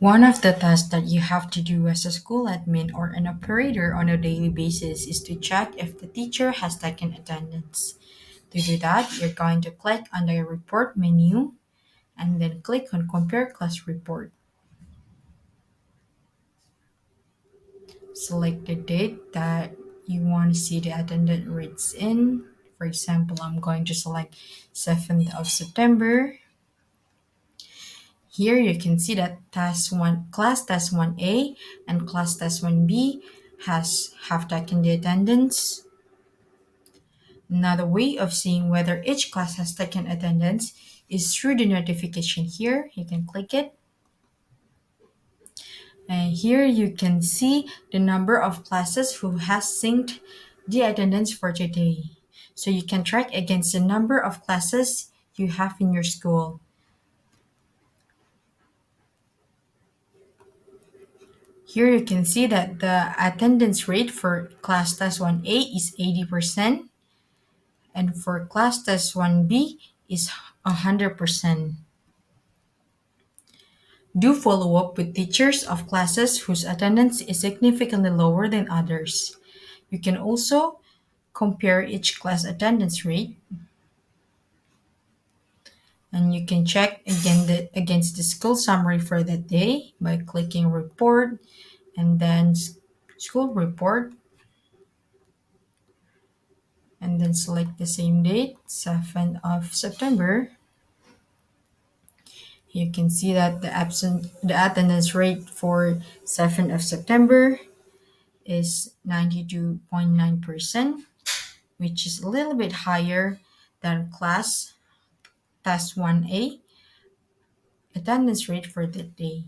One of the tasks that you have to do as a school admin or an operator on a daily basis is to check if the teacher has taken attendance. To do that, you're going to click on the report menu and then click on compare class report. Select the date that you want to see the attendance rates in. For example, I'm going to select 7th of September. Here you can see that class test 1A and class test 1B have taken the attendance. Another way of seeing whether each class has taken attendance is through the notification here. You can click it. And here you can see the number of classes who has synced the attendance for today. So you can track against the number of classes you have in your school. Here you can see that the attendance rate for class test 1A is 80% and for class test 1B is 100%. Do follow up with teachers of classes whose attendance is significantly lower than others. You can also compare each class attendance rate and you can check against the school summary for that day by clicking report and then school report and then select the same date, 7th of September. You can see that the attendance rate for 7th of September is 92.9%, which is a little bit higher than class test 1A attendance rate for that day.